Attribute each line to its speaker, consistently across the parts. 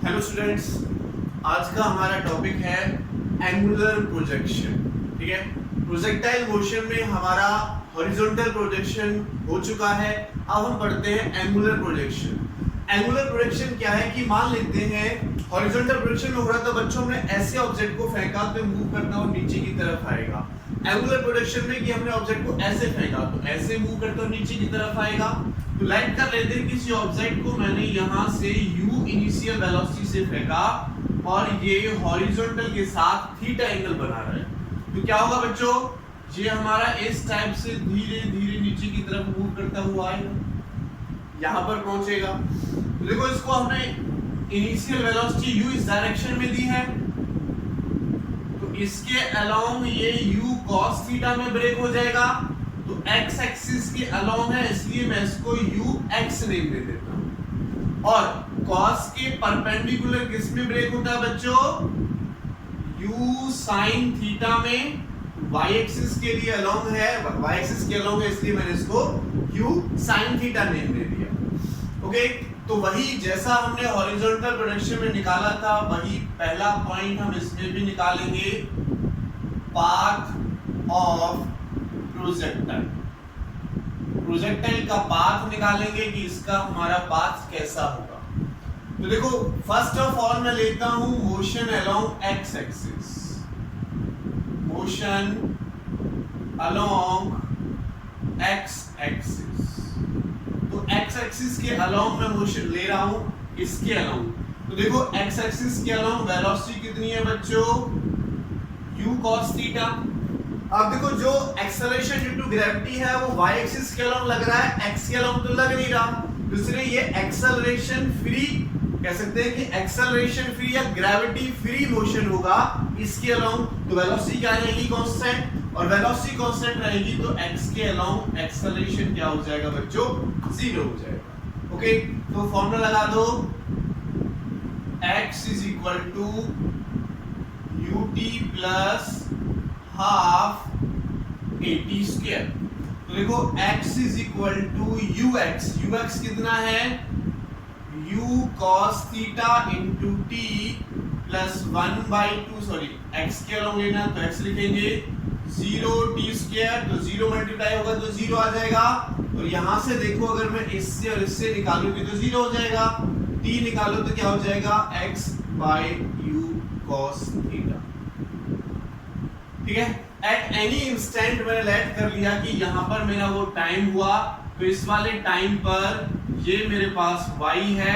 Speaker 1: Hello students, आज का हमारा टॉपिक है एंगुलर प्रोजेक्शन। ठीक है, प्रोजेक्टाइल मोशन में हमारा हॉरिजॉन्टल प्रोजेक्शन हो चुका है। अब हम पढ़ते हैं एंगुलर प्रोजेक्शन। एंगुलर प्रोजेक्शन क्या है कि मान लेते हैं हॉरिजॉन्टल प्रोजेक्शन में हो रहा था बच्चों, हमने ऐसे ऑब्जेक्ट को फेंका तो मूव करता हुआ नीचे की तरफ आएगा। एंगुलर प्रोजेक्शन में कि हमने ऑब्जेक्ट को ऐसे फेंका तो ऐसे मूव करता हुआ नीचे की तरफ आएगा। तो लाइट कर लेते हैं किसी ऑब्जेक्ट को मैंने यहाँ से u इनिशियल वेलोसिटी से फेंका और ये हॉरिजॉन्टल के साथ थीटा एंगल बना रहा है। तो क्या होगा बच्चों, ये हमारा इस टाइप से धीरे धीरे नीचे की तरफ मूव करता हुआ आएगा, यहाँ पर पहुंचेगा। तो देखो इसको हमने इनिशियल वेलोसिटी u इस डायरेक्शन में दी है, तो इसके अलोंग ये u cos थीटा में ब्रेक हो जाएगा। तो x एक्सिस के अलोंग है इसलिए मैं इसको ux नेम दे देता हूं। और cos के परपेंडिकुलर किस में ब्रेक होता है बच्चों, u sin थीटा में। y एक्सिस के लिए अलोंग है, y एक्सिस के अलोंग है इसलिए मैंने इसको u sin थीटा नेम दे दिया। ओके, तो वही जैसा हमने हॉरिजॉन्टल प्रोजेक्शन में निकाला था वही पहला पॉइंट हम इसमें भी निकालेंगे, पाथ ऑफ प्रोजेक्टाइल। प्रोजेक्टाइल का पाथ निकालेंगे कि इसका हमारा पाथ कैसा होगा। तो देखो फर्स्ट ऑफ ऑल मैं लेता हूं motion along X axis. Motion along X axis, तो एक्स एक्सिस के अलोंग मैं मोशन ले रहा हूं, इसके अलोंग। तो देखो एक्स एक्सिस के अलोंग वेलोसिटी कितनी है बच्चों, u cos थीटा। अब देखो जो एक्सेलरेशन ड्यू टू ग्रेविटी है वो y एक्सिस के अलोंग लग रहा है, x के अलोंग तो लग नहीं रहा, इसलिए ये एक्सेलरेशन फ्री कह सकते हैं कि एक्सेलरेशन फ्री या ग्रेविटी फ्री मोशन होगा इसके अलोंग। तो वेलोसिटी क्या रहेगी, कांस्टेंट, और वेलोसिटी कांस्टेंट रहेगी तो x के अलोंग एक्सेलरेशन क्या हो जाएगा बच्चों, 0 हो जाएगा। ओके, तो फॉर्मूला लगा दो, x is equal to ut plus half at square. तो देखो x is equal to ux कितना है, u cos theta into t plus 1/2, sorry x के अलोंग लेना तो x लिखेंगे 0 t स्क्वायर, तो 0 मल्टीप्लाई होगा तो 0 आ जाएगा। और यहां से देखो अगर मैं इससे और इससे निकालूंगी तो 0 हो जाएगा, t निकालो तो क्या हो जाएगा x by u cos theta. ठीक है, एट एनी इंस्टेंट मैंने लेट कर लिया कि यहाँ पर मेरा वो टाइम हुआ, तो इस वाले टाइम पर ये मेरे पास y है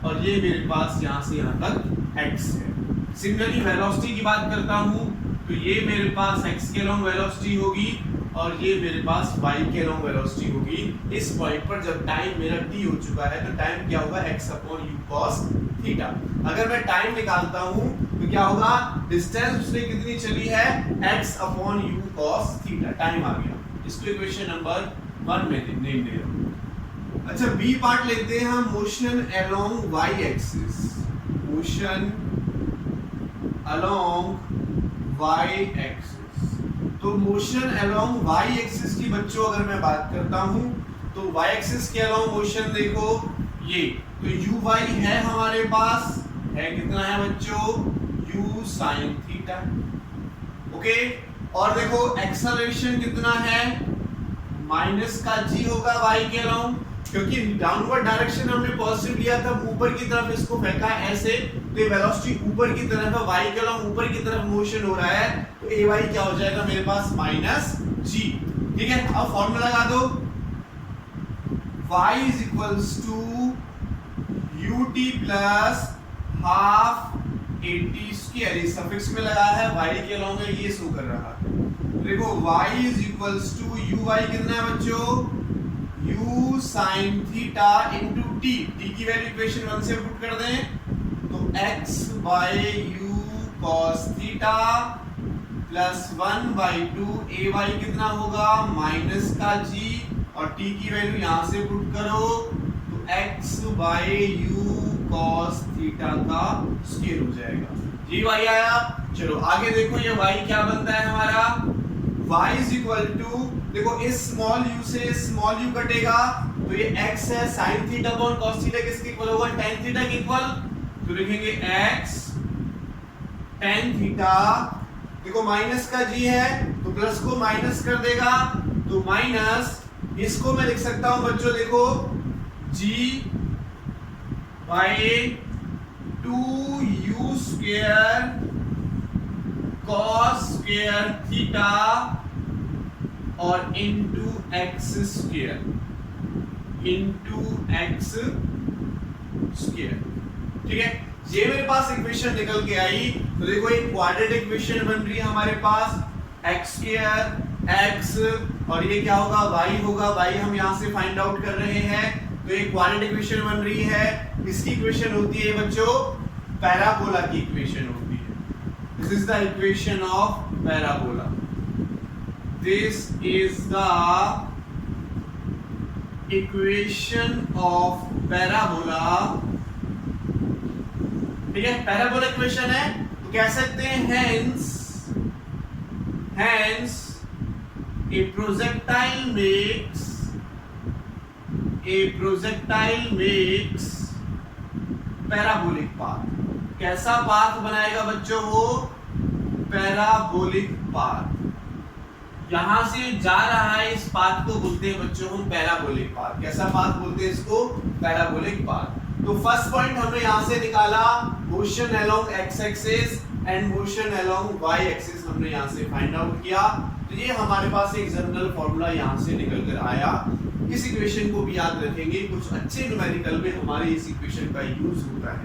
Speaker 1: और ये मेरे पास यहाँ से यहाँ तक x है। सिमिलरली वेलोसिटी की बात करता हूँ तो ये मेरे पास x के अलोंग वेलोसिटी होगी और ये मेरे पास y के अलोंग वेलोसिटी होगी। इस पॉइंट पर जब टाइम मेरा t हो चुका है तो टाइम क्या होगा, x upon u cos theta. अगर मैं टाइम निकालता हूँ तो क्या होगा, डिस्टेंस उसने कितनी चली है, x upon u cos theta, time आ गया। इसको इक्वेशन नंबर 1 में नेम दे रहा हूँ। अच्छा, बी पार्ट लेते हैं हम, motion along y axis. Motion along y axis, तो मोशन अलोंग y एक्सिस की बच्चों अगर मैं बात करता हूं तो y एक्सिस के अलोंग मोशन देखो ये, तो uy है हमारे पास, है कितना है बच्चों, u sin थीटा। ओके, और देखो एक्सेलरेशन कितना है, माइनस का g होगा y के अलोंग, क्योंकि डाउनवर्ड डायरेक्शन हमने पॉजिटिव लिया था, ऊपर की तरफ इसको फेंका ऐसे, तो ये वेलोसिटी ऊपर की तरफ है, y के अलोंग ऊपर की तरफ मोशन हो रहा है, तो ay क्या हो जाएगा मेरे पास, माइनस g। ठीक है, अब फॉर्मूला लगा दो, y is equals to ut plus half at square, ये सफिक्स में लगा है, y के अलोंग है, ये शो कर रहा है। देखो y is equals to uy कितना है बच्चों, u sin theta into t, t की वैल्यू इक्वेशन 1 से पुट कर दें तो x by u cos theta plus 1/2 ay कितना होगा, माइनस का g, और t की वैल्यू यहां से पुट करो तो x by u cos theta का स्क्वायर हो जाएगा। ये y आया। चलो आगे देखो ये y क्या बनता है हमारा, y इज इक्वल टू, देखो इस स्मॉल u से स्मॉल u कटेगा तो ये x है sin theta upon cos theta किसके इक्वल होगा, tan थीटा के इक्वल, तो लिखेंगे x tan थीटा, देखो माइनस का g है तो प्लस को माइनस कर देगा, तो माइनस इसको मैं लिख सकता हूं बच्चों, देखो g by 2u square cos square theta और इंटू x स्क्वायर ठीक है। ये मेरे पास इक्वेशन निकल के आई, तो देखो एक क्वाड्रेटिक इक्वेशन बन रही है हमारे पास, x स्क्वायर x और ये क्या होगा y होगा, y हम यहां से फाइंड आउट कर रहे हैं, तो एक क्वाड्रेटिक इक्वेशन बन रही है। इसकी इक्वेशन होती है बच्चों पैराबोला की इक्वेशन होती है, this is the equation of parabola, this is the equation of parabola, ठीक है। पैराबोला इक्वेशन है तो कह सकते हैं hence a projectile makes parabolic path। कैसा पाथ बनाएगा बच्चों वो, पैराबोलिक पाथ, यहां से जा रहा है इस पाथ को बोलते हैं बच्चों हम पैराबोलिक पाथ। कैसा पाथ बोलते हैं इसको, पैराबोलिक पाथ। तो फर्स्ट पॉइंट हमने यहां से निकाला, motion along X axis and motion along Y axis हमने यहां से फाइंड आउट किया, तो ये हमारे पास एक जनरल फॉर्मूला यहां से निकल कर आया। इस इक्वेशन को भी याद रखेंगे, कुछ अच्छे न्यूमेरिकल में हमारे इस इक्वेशन का यूज होता है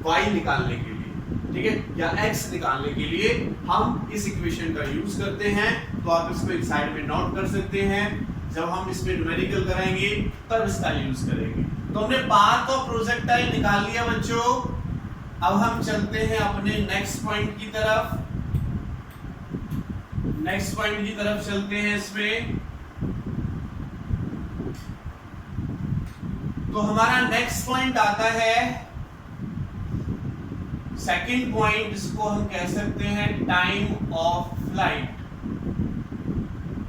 Speaker 1: y निकालने के लिए, ठीक है, या x निकालने के लिए हम इस इक्वेशन का यूज करते हैं। तो आप इसको एक साइड में नोट कर सकते हैं, जब हम इसमें न्यूमेरिकल कराएंगे तब इसका यूज करेंगे। तो हमने पाथ ऑफ प्रोजेक्टाइल निकाल लिया बच्चों, अब हम चलते हैं अपने नेक्स्ट पॉइंट की तरफ, नेक्स्ट पॉइंट की तरफ चलते हैं इसमें। तो हमारा नेक्स्ट पॉइंट आता है सेकंड पॉइंट, जिसको हम कह सकते हैं time of flight,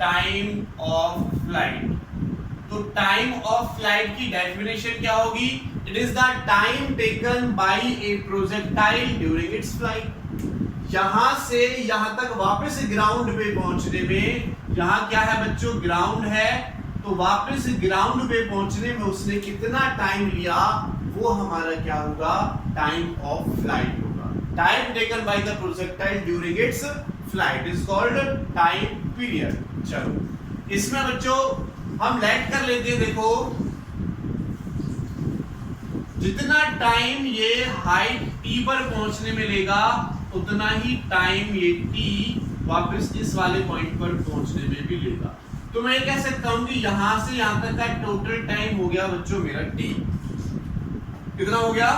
Speaker 1: time of flight. तो टाइम ऑफ फ्लाइट की डेफिनेशन क्या होगी, it is the time taken by A projectile during its flight. यहां से यहां तक वापस ग्राउंड पे पहुंचने में, यहां क्या है बच्चों ग्राउंड है, तो वापस ग्राउंड पे पहुंचने में उसने कितना टाइम लिया, वो हमारा क्या होगा, टाइम ऑफ फ्लाइट होगा। Time taken by the projectile during its flight is called time period. चलो इसमें बच्चों हम लेट कर लेते हैं, देखो जितना टाइम ये हाइट t पर पहुंचने में लेगा उतना ही टाइम ये t वापस इस वाले पॉइंट पर पहुंचने में भी लेगा। तो मैं कह सकता हूं कि यहां से यहां तक का टोटल टाइम हो गया बच्चों मेरा t, कितना हो गया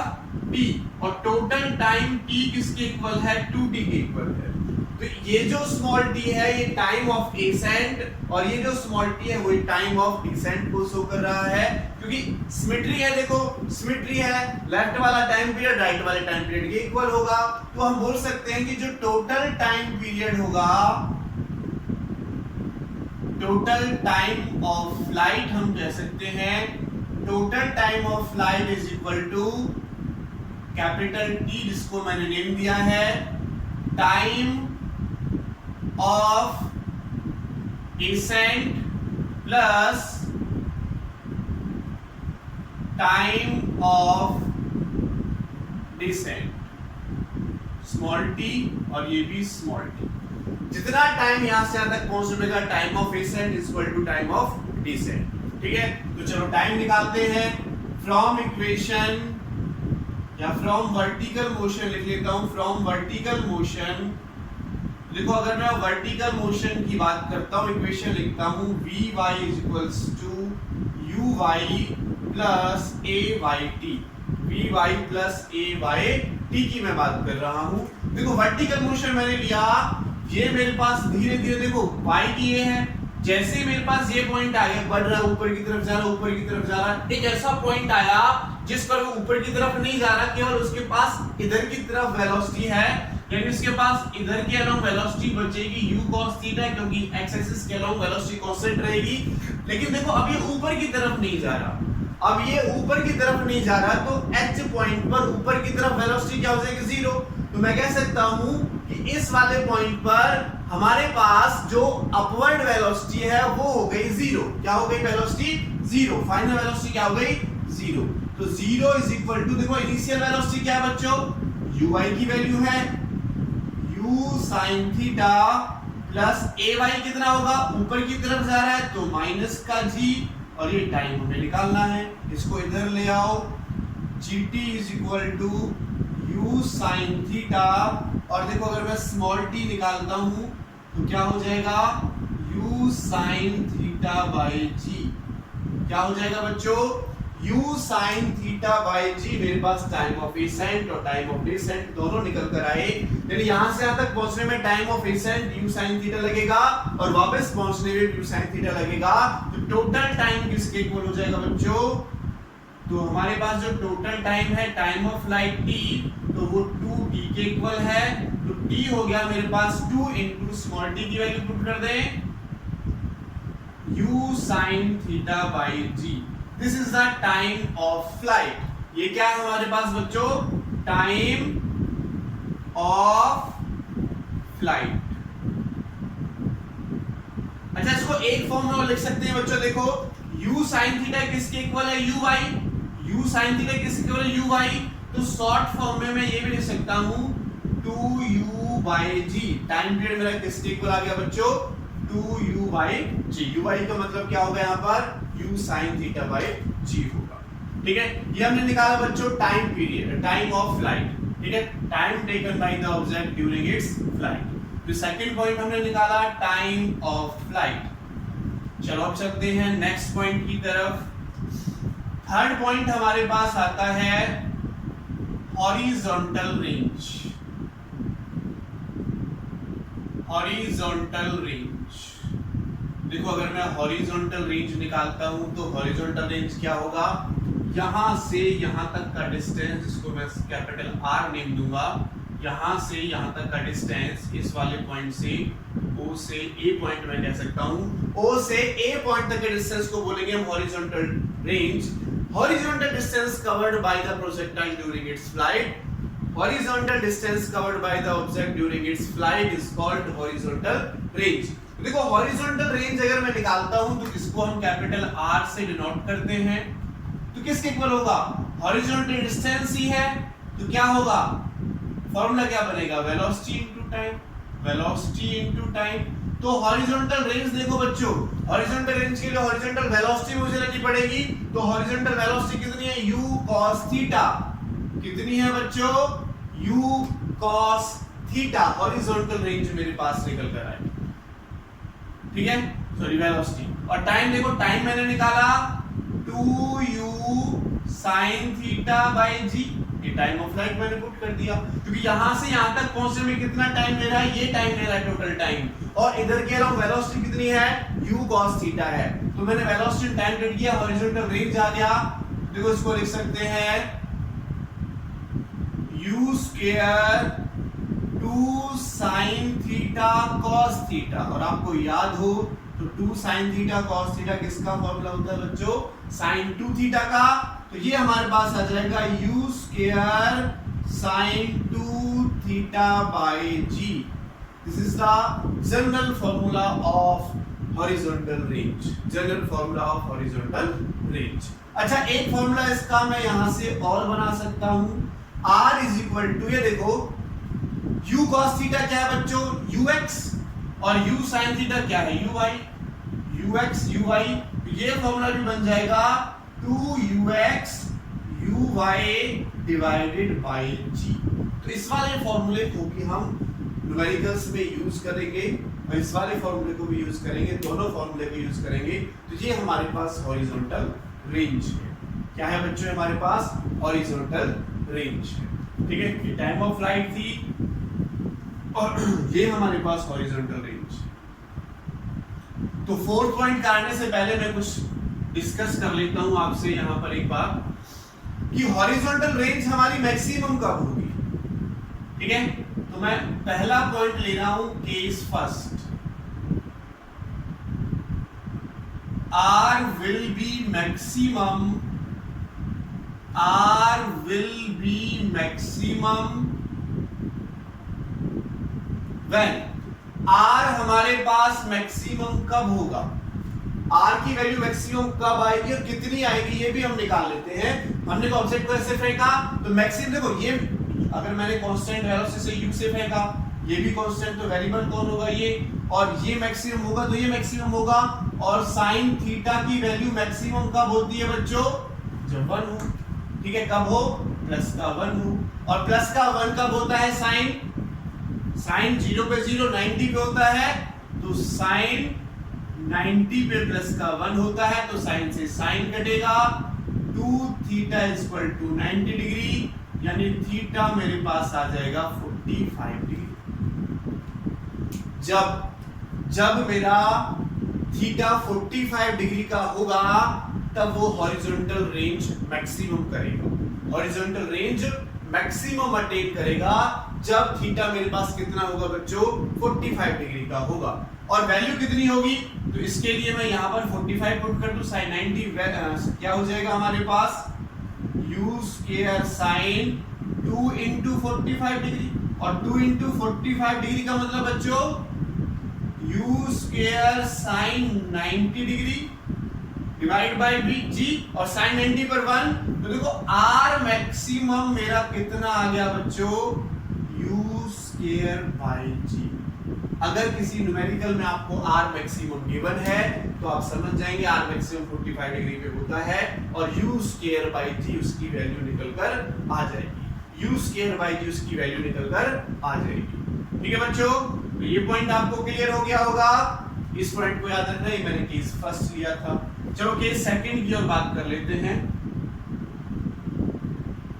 Speaker 1: t, और टोटल टाइम t किसके इक्वल है, 2t के इक्वल है। तो ये जो स्मॉल t है ये टाइम ऑफ एसेंट, और ये जो स्मॉल t है वो टाइम ऑफ डिसेंट को शो कर रहा है, क्योंकि सिमेट्री है, देखो सिमेट्री है, लेफ्ट वाला टाइम पीरियड राइट वाले टाइम पीरियड के इक्वल होगा। तो हम बोल सकते हैं कि जो टोटल टाइम पीरियड होगा, टोटल टाइम ऑफ फ्लाइट हम कह सकते हैं, total time of flight is equal to capital T, जिसको मैंने नेम दिया है time of ascent plus time of descent, small t और ये भी स्मॉल t। जितना टाइम यहां से यहां तक पहुंचने का time of ascent is equal to time of descent, ठीक है। तो चलो टाइम निकालते हैं फ्रॉम इक्वेशन, या फ्रॉम वर्टिकल मोशन लिख लेता हूं, फ्रॉम वर्टिकल मोशन। देखो अगर मैं वर्टिकल मोशन की बात करता हूं, इक्वेशन लिखता हूं vy is equals to uy plus ayt, vy plus ayt की मैं बात कर रहा हूं। देखो वर्टिकल मोशन मैंने लिया, ये मेरे पास धीरे धीरे देखो y की ये है, जैसे मेरे पास ये पॉइंट आ गया, बढ़ रहा है ऊपर की तरफ जा रहा, ऊपर की तरफ जा रहा, एक ऐसा पॉइंट आया जिस पर वो ऊपर की तरफ नहीं जा रहा, केवल उसके पास इधर की तरफ वेलोसिटी है, यानी उसके पास इधर के अलोंग वेलोसिटी बचेगी u cos थीटा, क्योंकि x एक्सिस के अलोंग वेलोसिटी कांस्टेंट रहेगी। लेकिन देखो अब ये ऊपर की तरफ नहीं जा रहा, अब ये ऊपर की तरफ नहीं जा रहा, तो h पॉइंट पर ऊपर की तरफ वेलोसिटी क्या हो जाएगी, 0। तो मैं कह सकता हूं कि इस वाले पॉइंट पर हमारे पास जो अपवर्ड वेलोसिटी है वो हो गई 0। क्या हो गई वेलोसिटी, 0। फाइनल वेलोसिटी क्या हो गई, 0। तो 0 इज इक्वल टू, देखो इनिशियल वेलोसिटी क्या है बच्चों, uy की वैल्यू है u sin theta plus ay कितना होगा, ऊपर की तरफ जा रहा है तो माइनस का g, और ये टाइम हमें निकालना है, इसको इधर ले आओ, gt is equal to u sin theta, और देखो अगर मैं स्मॉल t निकालता हूं तो क्या हो जाएगा, u sin theta by g। क्या हो जाएगा बच्चों, u sin theta by g। मेरे पास टाइम ऑफ एसेंट और टाइम ऑफ डिसेंट दोनों निकल कर आए, यानी यहां से यहां तक पहुंचने में time of accent u sin theta लगेगा और वापस पहुंचने में u sin थीटा लगेगा। तो टोटल टाइम किसके इक्वल हो जाएगा बच्चों, तो हमारे पास जो टोटल टाइम है टाइम ऑफ फ्लाइट t, तो वो 2t के इक्वल है। तो t हो गया मेरे पास 2 into स्मॉल t की वैल्यू पुट कर दें, u sin theta by g। This is the time of flight. ये क्या है हमारे पास बच्चों, टाइम ऑफ फ्लाइट। अच्छा, इसको एक फॉर्मूला लिख सकते हैं बच्चों, देखो u sin थीटा किसके इक्वल है, u sin थीटा किसके इक्वल है, uy। तो शॉर्ट फॉर्म में मैं ये भी लिख सकता हूं 2u by g। Time period मेरा किसके इक्वल आ गया बच्चों, 2u by g। uy का मतलब क्या होगा यहाँ पर, u sin theta by g होगा। ठीक है, ये हमने निकाला बच्चों time period, time of flight. ठीक है, time taken by the object during its flight. तो सेकंड पॉइंट हमने निकाला टाइम ऑफ फ्लाइट। चलो अब चलते हैं नेक्स्ट पॉइंट की तरफ। थर्ड पॉइंट हमारे पास आता है हॉरिजॉन्टल रेंज। हॉरिजॉन्टल रेंज, देखो अगर मैं हॉरिजॉन्टल रेंज निकालता हूं तो हॉरिजॉन्टल रेंज क्या होगा, यहां से यहां तक का डिस्टेंस, जिसको मैं कैपिटल R नेम दूंगा, यहां से यहां तक का डिस्टेंस, इस वाले पॉइंट से O से A पॉइंट मैं कह सकता हूं, O से A पॉइंट तक के डिस्टेंस को बोलेंगे हम horizontal range. Horizontal distance covered by the projectile during its flight, horizontal distance covered by the object during its flight is called horizontal range। तो देखो horizontal range अगर मैं निकालता हूं तो इसको हम कैपिटल R से डिनोट करते हैं, तो किसके इक्वल होगा, horizontal distance ही है, तो क्या होगा, फॉर्मूला क्या बनेगा, velocity into time, velocity into time. तो हॉरिजॉन्टल रेंज देखो बच्चों, हॉरिजॉन्टल रेंज के लिए हॉरिजॉन्टल वेलोसिटी मुझे रखनी पड़ेगी, तो हॉरिजॉन्टल वेलोसिटी कितनी है, u cos थीटा, कितनी है बच्चों, u cos theta. Horizontal range मेरे पास निकल कर आए, ठीक है, सॉरी वेलोसिटी। और टाइम देखो, टाइम मैंने निकाला 2u sin theta by g, ये टाइम ऑफ फ्लाइट मैंने पुट कर दिया, क्योंकि यहां से यहां तक पहुंचने में कितना टाइम ले रहा है, ये टाइम ले रहा है टोटल टाइम, और इधर के अलावा वेलोसिटी कितनी है, u cos थीटा है। तो मैंने वेलोसिटी टाइम कट किया, हॉरिजॉन्टल रेंज आ गया। देखो इसको लिख सकते हैं u square 2 sin theta cos theta, और आपको याद हो तो 2 sin थीटा cos थीटा किसका फॉर्मूला होता है बच्चों, sin 2 थीटा का। तो ये हमारे पास आ जाएगा u square sin 2 theta by g। This is the general formula of horizontal range, general formula of horizontal range. अच्छा, एक फॉर्मूला इसका मैं यहां से और बना सकता हूं, r इज इक्वल टू, ये देखो u cos थीटा क्या है बच्चों, ux, और u sin थीटा क्या है, uy, ux uy। ये फॉर्मूला भी बन जाएगा 2ux uy divided by g। तो इस वाले फॉर्मूले को भी हम न्यूमेरिकल्स में यूज करेंगे और इस वाले फॉर्मूले को भी यूज करेंगे, दोनों फॉर्मूले को यूज करेंगे। तो ये हमारे पास हॉरिजॉन्टल रेंज है। क्या है बच्चों, हमारे पास हॉरिजॉन्टल रेंज है, ठीक है। ये टाइम ऑफ फ्लाइट थी और ये हमारे पास हॉरिजॉन्टल रेंज। तो फोर्थ पॉइंट करने से पहले मैं कुछ डिस्कस कर लेता हूं आपसे यहां पर एक बात, कि हॉरिजॉन्टल रेंज हमारी मैक्सिमम कब होगी, ठीक है। तो मैं पहला पॉइंट ले रहा हूं, case first, R will be maximum R will be maximum when R हमारे पास मैक्सिमम कब होगा, R की वैल्यू मैक्सिमम कब आएगी और कितनी आएगी ये भी हम निकाल लेते हैं। हमने ऑब्जेक्ट को ऐसे फेंका तो मैक्सिमम देखो ये अगर मैंने कांस्टेंट वेलोसिटी से u से फेंका, ये भी कांस्टेंट तो वेरिएबल कौन होगा ये, और ये मैक्सिमम होगा तो ये मैक्सिमम होगा। और sin थीटा की वैल्यू मैक्सिमम कब होती है बच्चों, जब 1 हो, ठीक है, कब हो, प्लस का 1 हो। और प्लस का 1 कब होता है, साइन 0 पे 0 90 पे होता है, तो साइन 90 पे प्लस का 1 होता है, तो साइन से साइन कटेगा, 2 थीटा इक्वल टू 90 डिग्री, यानी थीटा मेरे पास आ जाएगा 45 डिग्री। जब मेरा थीटा 45 डिग्री का होगा तब वो हॉरिजॉन्टल रेंज मैक्सिमम करेगा, हॉरिजॉन्टल रेंज मैक्सिमम अटेन करेगा जब थीटा मेरे पास कितना होगा बच्चों, 45 डिग्री का होगा। और वैल्यू कितनी होगी, तो इसके लिए मैं यहाँ पर 45 पुट कर दूं, sin 90 क्या हो जाएगा हमारे पास, u square sin 2 into 45 degree, और 2 into 45 डिग्री का मतलब बच्चों u square sin 90 degree divide by g, और sin 90 पर 1, तो देखो r मैक्सिमम मेरा कितना आ गया बच्चों, u स्क्वायर बाय g। अगर किसी न्यूमेरिकल में आपको r मैक्सिमम गिवन है तो आप समझ जाएंगे r मैक्सिमम 45 डिग्री पे होता है, और u स्क्वायर बाय g उसकी वैल्यू निकलकर आ जाएगी, u स्क्वायर बाय g उसकी वैल्यू निकलकर आ जाएगी। ठीक है बच्चों, तो ये पॉइंट आपको क्लियर हो गया होगा। इस पॉइंट को याद रखना, ये मैंने केस फर्स्ट लिया था। चलो केस सेकंड की ओर बात कर लेते हैं।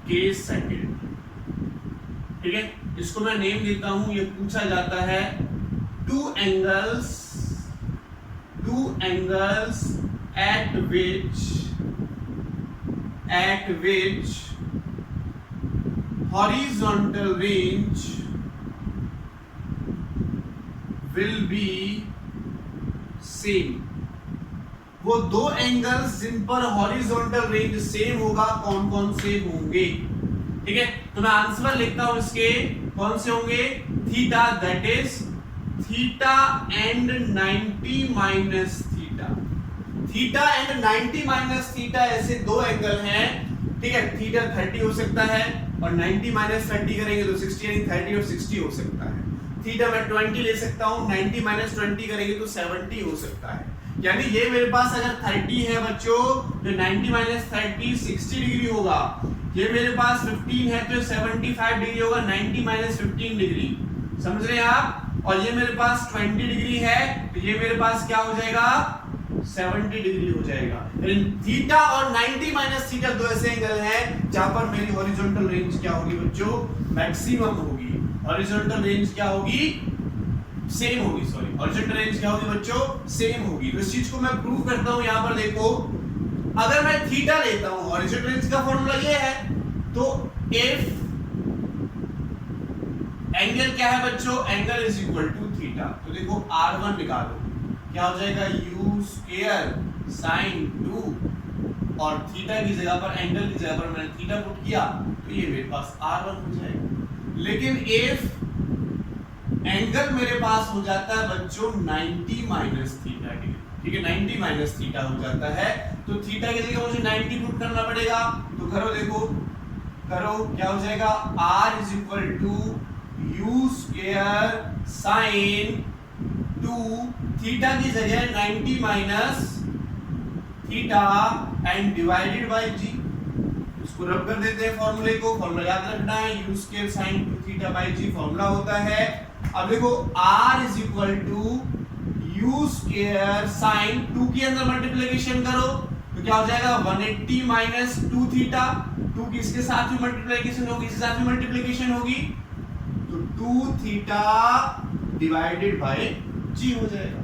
Speaker 1: केस सेकंड, ठीक है, इसको मैं नेम देता हूं, ये पूछा जाता है two angles at which horizontal range will be same। वो दो एंगल्स जिन पर हॉरिजॉन्टल रेंज सेम होगा, कौन कौन से होंगे, ठीक है। तो मैं आंसर लिखता हूं इसके, कौन से होंगे, theta that is theta and 90 minus theta, theta and 90 minus theta, ऐसे दो एंगल हैं, ठीक है। थीटा 30 हो सकता है और 90 माइनस 30 करेंगे तो 60, यानी 30 और 60 हो सकता है। थीटा मैं 20 ले सकता हूं, 90 माइनस 20 करेंगे तो 70 हो सकता है। यानी ये मेरे पास अगर 30 है बच्चों तो 90 माइनस 30 60 डिग्री होगा। ये मेरे पास 15 है तो 75 डिग्री होगा, 90 माइनस 15 डिग्री, समझ रहे हैं आप। और ये मेरे पास 20 डिग्री है तो ये मेरे पास क्या हो जाएगा, 70 डिग्री हो जाएगा। थीटा और 90 माइनस थीटा दो ऐसे एंगल हैं जहां पर मेरी हॉरिजॉन्टल रेंज क्या होगी बच्चों, मैक्सिमम होगी। हॉरिजॉन्टल रेंज क्या होगी, सेम होगी, सॉरी, हॉरिजॉन्टल रेंज क्या होगी बच्चों, सेम होगी। तो इस चीज को मैं प्रूव करता हूं, यहां पर देखो, अगर मैं थीटा लेता हूं, हॉरिजॉन्टल रेंज का फॉर्मूला ये है, तो इफ एंगल क्या है बच्चों, angle is equal to theta, तो देखो r1 निकालो, क्या हो जाएगा, u स्क्वायर sin 2, और थीटा की जगह पर, एंगल की जगह पर मैंने थीटा पुट किया तो ये मेरे पास r1 हो जाएगा। लेकिन इफ एंगल मेरे पास हो जाता है बच्चों 90 माइनस थीटा डिग्री, ठीक है, 90 माइनस थीटा हो जाता है, तो थीटा की जगह मुझे 90 पुट करना पड़ेगा। तो करो, देखो करो, क्या हो जाएगा, r is equal to u square sin 2, theta की जगह 90 minus theta and divided by g। इसको रब कर देते हैं फॉर्मूले को, फॉर्मूला याद रखना है, u square sin 2 theta by g formula होता है। अब देखो r is equal to u square sin 2 के अंदर मल्टीप्लिकेशन करो तो क्या हो जाएगा, 180 माइनस 2 थीटा, 2 किसके साथ भी मल्टीप्लिकेशन होगी, इसके साथ भी मल्टीप्लिकेशन होगी, तो 2 थीटा डिवाइडेड बाय g हो जाएगा।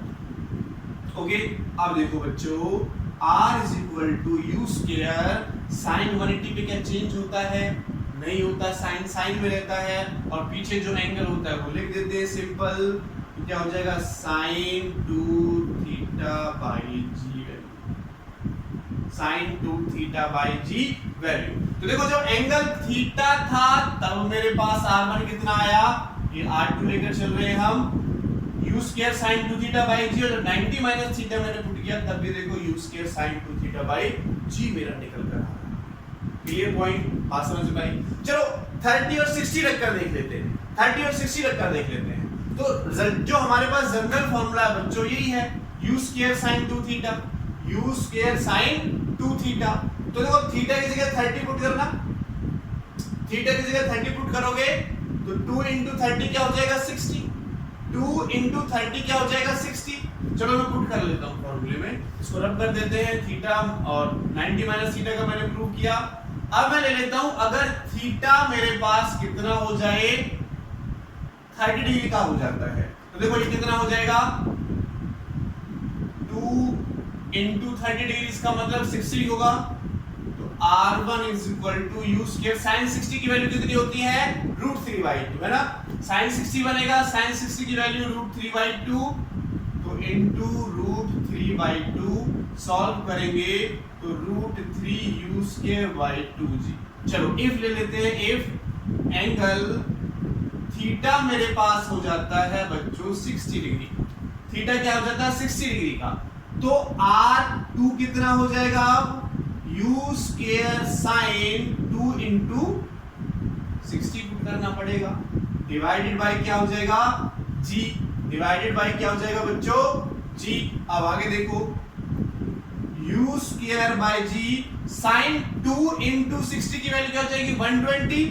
Speaker 1: ओके, अब देखो बच्चों, r is equal to u square sin 180 पे क्या चेंज होता है, नहीं होता, साइन साइन में रहता है, और पीछे जो एंगल होता है वो लिख देते हैं सिंपल, तो क्या हो जाएगा, sin 2 theta by g value, sin 2 theta by g value. तो देखो जब एंगल थीटा था तब मेरे पास r1 कितना आया, ये r2 लेकर चल रहे हैं हम, u square sin 2 theta by g, और जब 90 माइनस थीटा मैंने पुट किया तब भी देखो u square sin 2 theta by g मेरा निकल कर आ रहा। क्लियर पॉइंट, बात समझ में आई? चलो 30 और 60 रखकर देख लेते हैं, 30 और 60 रखकर देख लेते हैं। तो जो हमारे पास जनरल फॉर्मूला है बच्चों यही है, u square sin 2 theta, u square sin 2 theta. तो देखो थीटा की जगह 30 पुट करना, थीटा की जगह 30 पुट करोगे तो 2 into 30 क्या हो जाएगा 60, 2 into 30 क्या हो जाएगा 60। चलो मैं पुट कर लेता हूं फॉर्मूले में, इसको रब कर देते हैं, थीटा और 90 माइनस थीटा का मैंने प्रूव किया। अब मैं ले लेता हूं अगर थीटा मेरे पास कितना हो जाए 30 डिग्री का हो जाता है, तो देखो ये कितना हो जाएगा 2 into 30 डिग्री, इसका मतलब 60 होगा। R1 is equal to u square sin 60 की वैल्यू कितनी होती है √3/2 है ना, sin 60 बनेगा, sin 60 की वैल्यू √3/2, तो into √3/2 सॉल्व करेंगे तो √3u square 2g। चलो if ले लेते हैं, if एंगल थीटा मेरे पास हो जाता है बच्चों 60 डिग्री, थीटा क्या हो जाता है 60 डिग्री का, तो R2 कितना हो जाएगा अब u square sin 2 into 60 put करना पड़ेगा, डिवाइडेड बाय क्या हो जाएगा g, डिवाइडेड बाय क्या हो जाएगा बच्चों g। अब आगे देखो u square by g sin 2 into 60 की वैल्यू क्या हो जाएगी 120,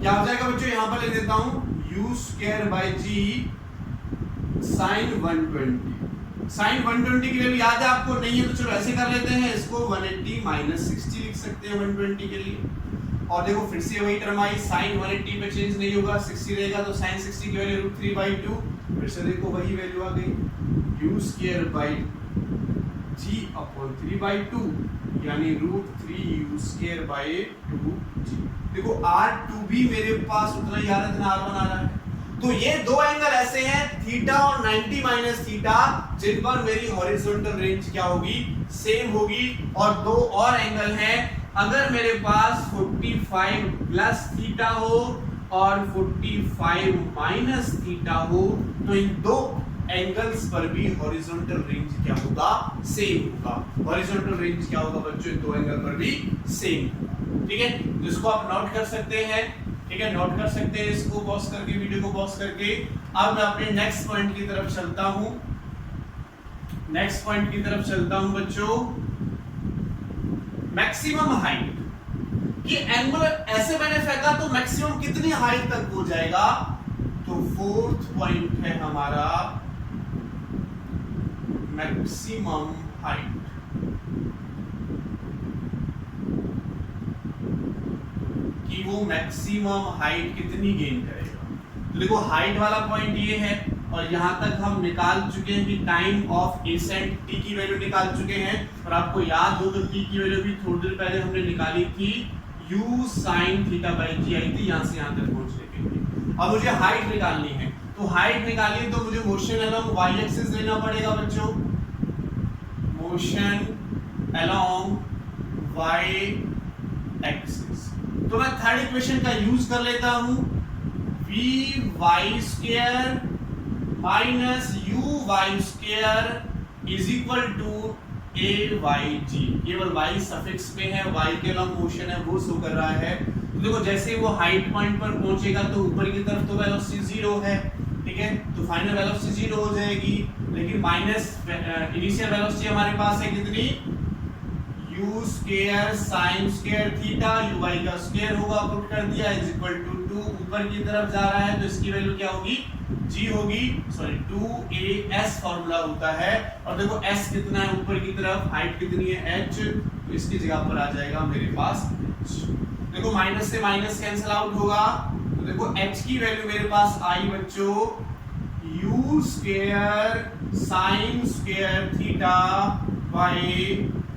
Speaker 1: क्या हो जाएगा बच्चों यहां पर ले देता हूं u square by g sin 120, sin 120 की वैल्यू याद है आपको, नहीं है तो चलो ऐसे कर लेते हैं, इसको 180 माइनस 60 लिख सकते हैं 120 के लिए। और देखो फिर से वही टर्म आई, sin 180 पे चेंज नहीं होगा, 60 रहेगा तो sin 60 की वैल्यू √3/2, फिर से देखो वही वैल्यू आ गई u square by g upon 3/2 यानी √3u स्क्वायर बाय 2g। देखो R2 भी मेरे पास उतना ही आ रहा है जितना R1 आ रहा है। तो ये दो एंगल ऐसे हैं थीटा और 90 माइनस थीटा, जिन पर मेरी हॉरिजॉन्टल रेंज क्या होगी सेम होगी। और दो और एंगल हैं, अगर मेरे पास 45 प्लस थीटा हो और 45 माइनस थीटा हो तो इन दो एंगल्स पर भी हॉरिजॉन्टल रेंज क्या होगा सेम होगा। हॉरिजॉन्टल रेंज क्या होगा बच्चों इन दो एंगल पर भी सेम, ठीक है, जिसको आप नोट कर सकते हैं, ठीक है, नोट कर सकते हैं इसको पॉज करके, वीडियो को पॉज करके। अब मैं अपने नेक्स्ट पॉइंट की तरफ चलता हूं, नेक्स्ट पॉइंट की तरफ चलता हूं बच्चों, मैक्सिमम हाइट। ये एंगुलर ऐसे मैंने फेंका तो मैक्सिमम कितनी हाइट तक हो जाएगा, तो फोर्थ पॉइंट है हमारा मैक्सिमम हाइट। कि वो मैक्सिमम हाइट कितनी गेन करेगा। तो देखो हाइट वाला पॉइंट ये है और यहां तक हम निकाल चुके हैं कि टाइम ऑफ एसेंट टी की वैल्यू निकाल चुके हैं। और आपको याद हो तो टी की वैल्यू भी थोड़ी देर पहले हमने निकाली थी, u sin थीटा बाई जी आई थी, यहां से यहां तक पहुंचने के लिए। अब मुझे हाइट निकालनी है, तो हाइट निकालनी तो मुझे मोशन अलोंग y एक्सिस लेना पड़ेगा बच्चों, मोशन अलोंग y एक्सिस। तो मैं थर्ड इक्वेशन का यूज कर लेता हूं, vy square minus uy square is equal to ayg। केवल y सफिक्स में है, y के लॉन्ग मोशन है वो शो कर रहा है। तो देखो जैसे वो हाइट पॉइंट पर पहुंचेगा तो ऊपर की तरफ तो वेलोसिटी 0 है, ठीक है, तो फाइनल वेलोसिटी 0 हो जाएगी, लेकिन माइनस इनिशियल वेलोसिटी हमारे पास है कितनी, u square sin square theta, uy का स्क्वायर होगा, पुट कर दिया, इज इक्वल टू 2 ऊपर की तरफ जा रहा है तो इसकी वैल्यू क्या होगी g होगी, सॉरी 2as फार्मूला होता है। और देखो s कितना है ऊपर की तरफ, हाइट कितनी है h, तो इसकी जगह पर आ जाएगा मेरे पास h। देखो माइनस से माइनस कैंसिल आउट होगा, तो देखो h की वैल्यू मेरे पास आई बच्चों u square sin square theta by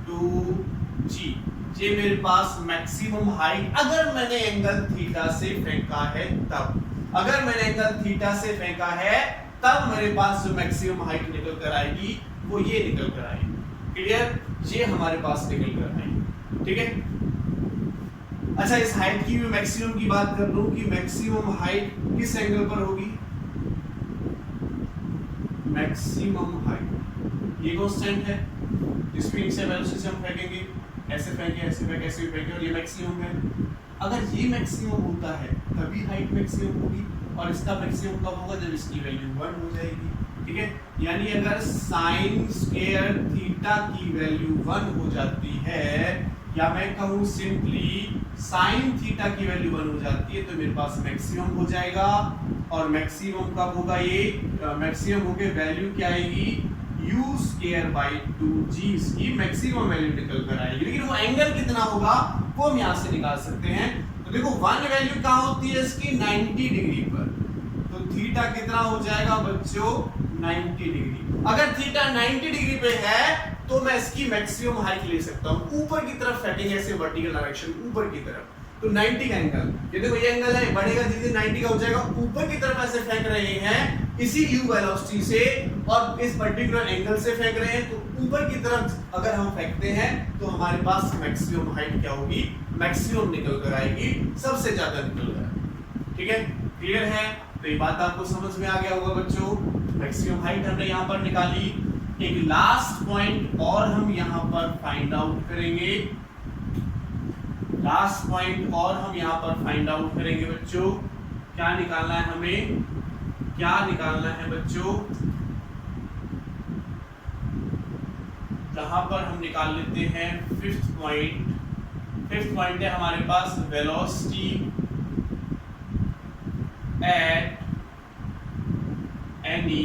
Speaker 1: 2g। ये मेरे पास मैक्सिमम हाइट अगर मैंने एंगल थीटा से फेंका है तब, अगर मैंने एंगल थीटा से फेंका है तब मेरे पास जो मैक्सिमम हाइट निकल कर आएगी वो ये निकल कर आएगी। क्लियर, ये हमारे पास निकल कर आएगी, ठीक है। अच्छा, इस हाइट की भी मैक्सिमम की बात कर लूं कि मैक्सिमम हाइट किस एंगल पर होगी, मैक्सिमम हाइट ये कांस्टेंट है, स्प्रिंग से वेलोसिटी से हम फेंकेंगे, ऐसे फेंके ऐसे फेंके ऐसे भी फेंके और ये मैक्सिमम है। अगर ये मैक्सिमम होता है तभी हाइट मैक्सिमम होगी, और इसका मैक्सिमम कब होगा, जब इसकी वैल्यू 1 हो जाएगी, ठीक है। यानी अगर साइन स्क्वायर थीटा की वैल्यू 1 हो जाती है, या मैं कहूँ सिंपली साइन थीटा की वैल्यू 1 हो जाती है, तो मेरे पास मैक्सिमम हो जाएगा। और मैक्सिमम कब होगा, ये मैक्सिमम होके वैल्यू क्या आएगी, u स्क्वायर बाई 2g, इसकी मैक्सिमम वैल्यू निकल कर आएगी। लेकिन वो एंगल कितना होगा वो हम यहाँ से निकाल सकते हैं। तो देखो 1 वैल्यू कहाँ होती है इसकी, 90 डिग्री पर, तो थीटा कितना हो जाएगा बच्चों, 90 डिग्री। अगर थीटा 90 डिग्री पे है तो मैं इसकी मैक्सिमम हाइट ले सकता हूँ, ऊपर की तरफ फेंकेंगे ऐसे वर्टिकल डायरेक्शन ऊपर की तरफ, तो 90 का एंगल, ये देखो ये एंगल है, बढ़ेगा धीरे धीरे 90 का हो जाएगा, ऊपर की तरफ ऐसे फेंक रहे हैं इसी u वेलोसिटी से और इस पर्टिकुलर एंगल से फेंक रहे हैं, तो ऊपर की तरफ अगर हम फेंकते हैं तो हमारे पास मैक्सिमम हाइट क्या होगी, मैक्सिमम निकल कर आएगी, सबसे ज्यादा निकल कर। ठीक है, क्लियर है? तो ये बात आपको समझ में आ गया होगा बच्चों। मैक्सिमम हाइट हमने यहाँ पर निकाली। एक लास्ट पॉइंट और हम यहाँ पर फाइंड आउट करेंगे, लास्ट पॉइंट और हम यहाँ पर फाइंड आउट करेंगे बच्चों। क्या निकालना है हमें, क्या निकालना है बच्चों, जहां पर हम निकाल लेते हैं फिफ्थ पॉइंट है हमारे पास velocity at any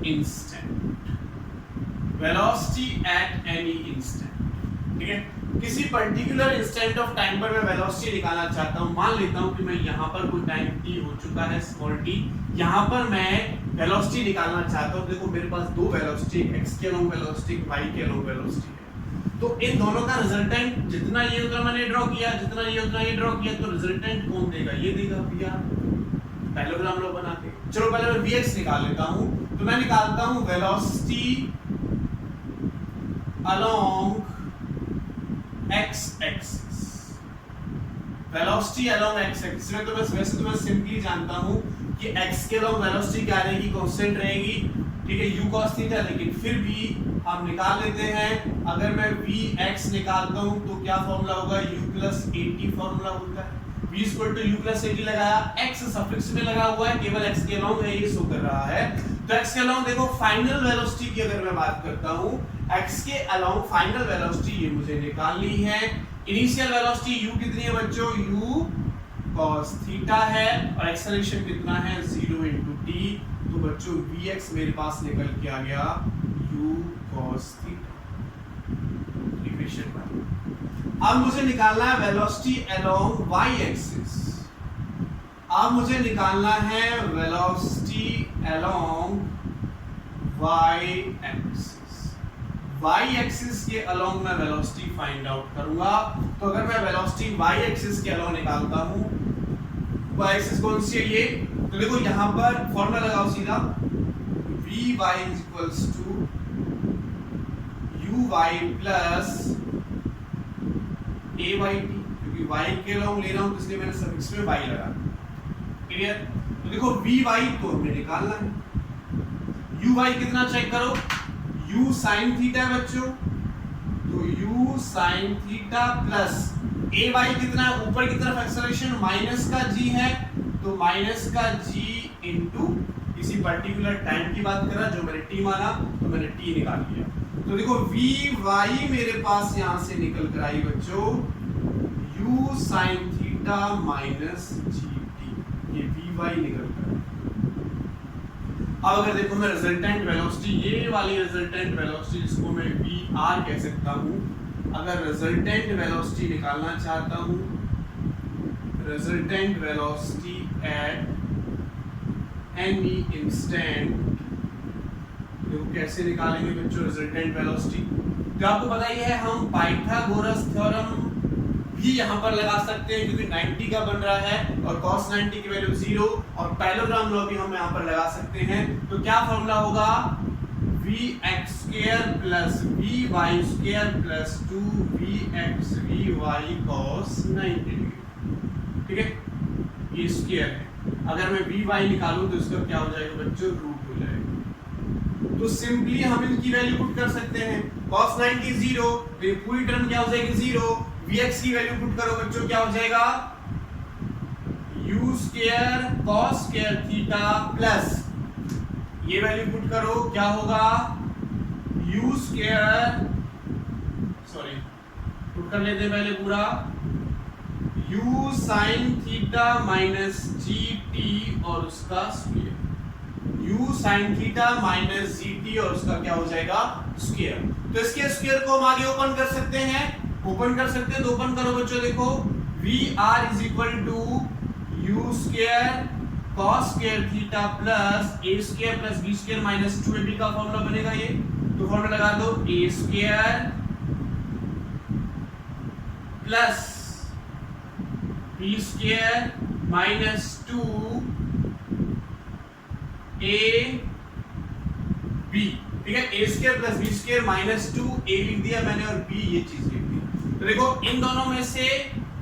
Speaker 1: instant, velocity at any instant. ठीक है, किसी पर्टिकुलर इंस्टेंट ऑफ टाइम पर मैं वेलोसिटी निकालना चाहता हूं। मान लेता हूं कि मैं यहां पर कोई टाइम t हो चुका है, स्मॉल t, यहां पर मैं वेलोसिटी निकालना चाहता हूं। देखो मेरे पास दो वेलोसिटी, x के अलोंग वेलोसिटी, y के अलोंग वेलोसिटी है, तो इन दोनों का रिजल्टेंट जितना ये उतना मैंने ड्रॉ किया, जितना ये उतना ये ड्रॉ किया, तो रिजल्टेंट कौन देगा, ये देगा भैया, पैरेललोग्राम लो बना के। चलो पहले मैं vx निकाल लेता हूं, तो मैं निकालता हूं velocity along x axis, velocity along x axis में, तो मैं वैसे तो मैं सिंपली जानता हूं कि x के अलोंग वेलोसिटी क्या रहेगी, कांस्टेंट रहेगी। ठीक है, u cos थीटा, लेकिन फिर भी हम निकाल लेते हैं। अगर मैं vx निकालता हूं तो क्या फॉर्मूला होगा, u plus 80 फॉर्मूला होता है। v equal to u plus 80 लगाया, x सफिक्स में लगा हुआ है, केवल x के अलोंग है, ये शो कर रहा है। तो x के अलोंग देखो फाइनल वेलोसिटी की अगर मैं बात करता हूं, x के अलोंग फाइनल वेलोसिटी ये मुझे निकालनी है। इनिशियल वेलोसिटी u कितनी है बच्चों, u cos थीटा है, और एक्सेलरेशन कितना है 0 into t, तो बच्चों vx मेरे पास निकल के आ गया u cos थीटा। इक्वेशन 1। अब मुझे निकालना है वेलोसिटी अलोंग y एक्सिस, अब मुझे निकालना है velocity along y axis. y axis के अलोंग मैं वेलोसिटी फाइंड आउट करूंगा। तो अगर मैं वेलोसिटी y एक्सिस के अलोंग निकालता हूं, y एक्सिस कौन सी है ये, तो देखो यहां पर फॉर्मूला लगाओ सीधा, vy equals to uy plus ay t, क्योंकि y के अलोंग ले रहा हूं तो इसलिए मैंने सफिक्स में y लगा। क्लियर? तो देखो vy तो हमें निकालना है, uy कितना चेक करो, u sin थीटा है बच्चों, तो u sin theta plus ay कितना है, ऊपर की तरफ एक्सेलरेशन माइनस का g है, तो माइनस का g इनटू किसी पर्टिकुलर टाइम की बात कर रहा, जो मैंने t माना तो मैंने t निकाल लिया। तो देखो vy मेरे पास यहां से निकल कर आई बच्चों u sin theta minus gt, ये vy निकल कर। अब अगर देखो मैं रिजल्टेंट वेलोसिटी, ये वाली रिजल्टेंट वेलोसिटी जिसको मैं vr कह सकता हूं, अगर रिजल्टेंट वेलोसिटी निकालना चाहता हूं, resultant velocity at any instant, देखो कैसे निकालेंगे बच्चों रिजल्टेंट वेलोसिटी। तो आपको पता ही है हम पाइथागोरस थ्योरम भी यहाँ पर लगा सकते हैं, क्योंकि 90 का बन रहा है और cos 90 की वैल्यू 0, और पैरेललोग्राम लॉ भी हम यहाँ पर लगा सकते हैं। तो क्या फॉर्मूला होगा, V X square plus V Y square plus 2vx vy cos 90 degree, ठीक है, ये स्क्वायर है। अगर मैं वी वाई निकालूं तो इसका क्या हो जाएगा बच्चों, रूट हो जाएगा। तो सिंपली हम इनकी वैल्यू पुट कर सकते हैं, cos 90 0, तो ये पूरी टर्म क्या हो जाएगी 0, vx की वैल्यू पुट करो बच्चों, क्या हो जाएगा u square cos square theta plus ये वैल्यू पुट करो, क्या होगा u स्क्वायर, सॉरी पुट कर लेते हैं पहले पूरा, u sin theta minus gt और उसका square, u sin theta minus gt और उसका क्या हो जाएगा स्क्वायर। तो इसके स्क्वायर को हम आगे ओपन कर सकते हैं, ओपन कर सकते हैं, तो ओपन करो बच्चों, देखो vr is equal to u square cos square theta plus a square plus b square minus 2ab का फॉर्मूला बनेगा ये, तो फॉर्मूला लगा दो, a square plus b square minus 2ab, ठीक है, a square plus b square minus 2a लिख दिया मैंने और b ये चीज लिख दी। तो देखो इन दोनों में से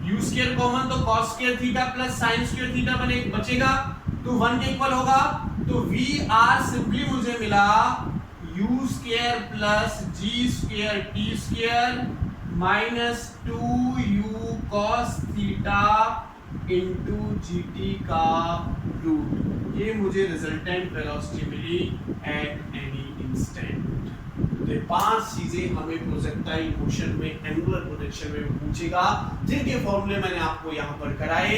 Speaker 1: u स्क्वायर कॉमन, तो cos square theta plus sin square theta बचेगा, तो 1 के इक्वल होगा, तो vr सिंपली मुझे मिला u square plus g square t square minus 2u cos theta into gt का रूट, ये मुझे रिजल्टेंट वेलोसिटी मिली एट एनी इंस्टेंट। तो ये 5 चीजें हमें प्रोजेक्टाइल मोशन में एंगुलर प्रोजेक्शन में पूछेगा, जिनके फॉर्मूले मैंने आपको यहाँ पर कराए।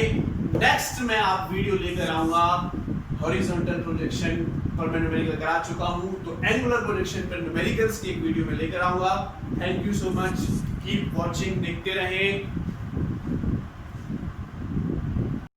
Speaker 1: नेक्स्ट मैं आप वीडियो लेकर आऊंगा हॉरिजॉन्टल प्रोजेक्शन पर मैं न्यूमेरिकल करा चुका हूँ, तो एंगुलर प्रोजेक्शन पर न्यूमेरिकल्स की एक वीडियो में लेकर आऊंगा। Thank you so much, keep watching, देखते रहें।